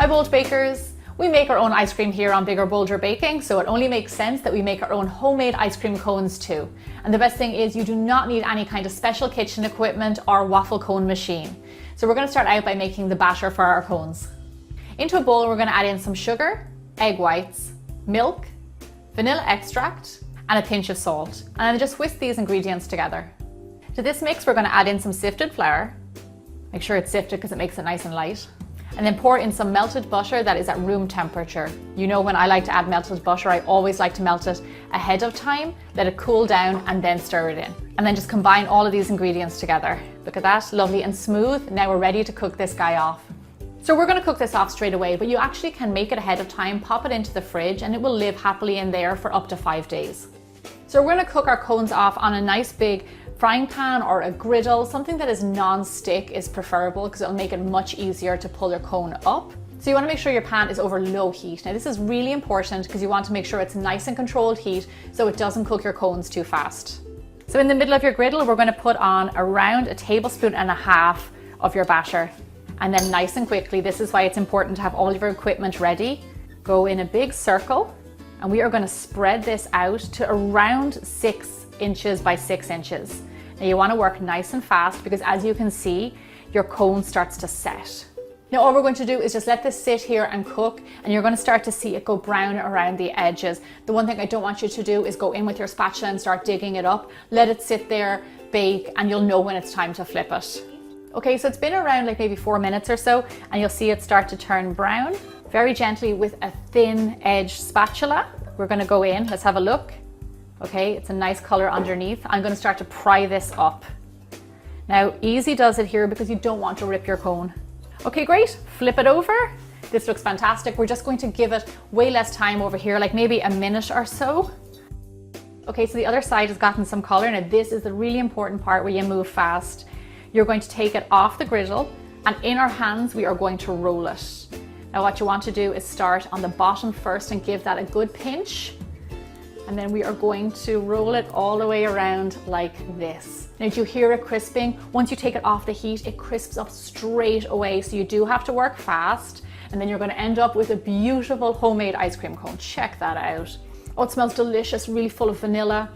Hi Bold Bakers! We make our own ice cream here on Bigger Bolder Baking, so it only makes sense that we make our own homemade ice cream cones too. And the best thing is you do not need any kind of special kitchen equipment or waffle cone machine. So we're going to start out by making the batter for our cones. Into a bowl we're going to add in some sugar, egg whites, milk, vanilla extract and a pinch of salt. And then just whisk these ingredients together. To this mix we're going to add in some sifted flour. Make sure it's sifted because it makes it nice and light. And then pour in some melted butter that is at room temperature. You know, when I like to add melted butter, I always like to melt it ahead of time, let it cool down and then stir it in. And then just combine all of these ingredients together. Look at that, lovely and smooth. Now we're ready to cook this guy off. So we're going to cook this off straight away, but you actually can make it ahead of time, pop it into the fridge and it will live happily in there for up to 5 days. So we're going to cook our cones off on a nice big frying pan or a griddle. Something that is non-stick is preferable because it'll make it much easier to pull your cone up. So you want to make sure your pan is over low heat. Now this is really important because you want to make sure it's nice and controlled heat so it doesn't cook your cones too fast. So in the middle of your griddle we're going to put on around 1.5 tablespoons of your batter. And then nice and quickly, this is why it's important to have all of your equipment ready. Go in a big circle and we are going to spread this out to around 6 inches by 6 inches. Now you want to work nice and fast because as you can see, your cone starts to set. Now all we're going to do is just let this sit here and cook and you're going to start to see it go brown around the edges. The one thing I don't want you to do is go in with your spatula and start digging it up. Let it sit there, bake, and you'll know when it's time to flip it. Okay, so it's been around like maybe 4 minutes or so and you'll see it start to turn brown. Very gently with a thin edge spatula, we're going to go in. Let's have a look. Okay, it's a nice color underneath. I'm going to start to pry this up. Now, easy does it here because you don't want to rip your cone. Okay, great. Flip it over. This looks fantastic. We're just going to give it way less time over here, like maybe a minute or so. Okay, so the other side has gotten some color. Now, this is the really important part where you move fast. You're going to take it off the griddle and in our hands, we are going to roll it. Now, what you want to do is start on the bottom first and give that a good pinch. And then we are going to roll it all the way around like this. Now, did you hear it crisping? Once you take it off the heat, it crisps up straight away. So you do have to work fast. And then you're going to end up with a beautiful homemade ice cream cone. Check that out. Oh, it smells delicious, really full of vanilla.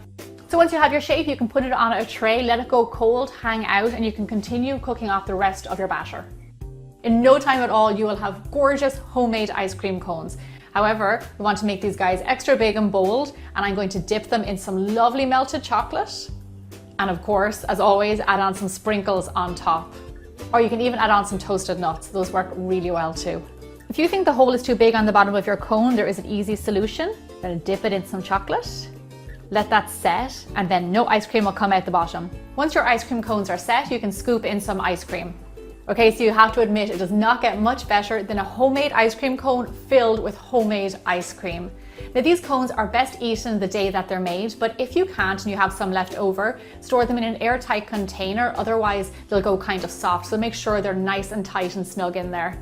So once you have your shape, you can put it on a tray, let it go cold, hang out, and you can continue cooking off the rest of your batter. In no time at all, you will have gorgeous homemade ice cream cones. However, we want to make these guys extra big and bold, and I'm going to dip them in some lovely melted chocolate. And of course, as always, add on some sprinkles on top. Or you can even add on some toasted nuts. Those work really well too. If you think the hole is too big on the bottom of your cone, there is an easy solution. You're going to dip it in some chocolate. Let that set, and then no ice cream will come out the bottom. Once your ice cream cones are set, you can scoop in some ice cream. Okay, so you have to admit it does not get much better than a homemade ice cream cone filled with homemade ice cream. Now these cones are best eaten the day that they're made, but if you can't and you have some left over, store them in an airtight container, otherwise they'll go kind of soft, so make sure they're nice and tight and snug in there.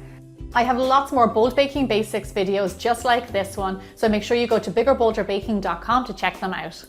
I have lots more Bold Baking Basics videos just like this one, so make sure you go to biggerbolderbaking.com to check them out.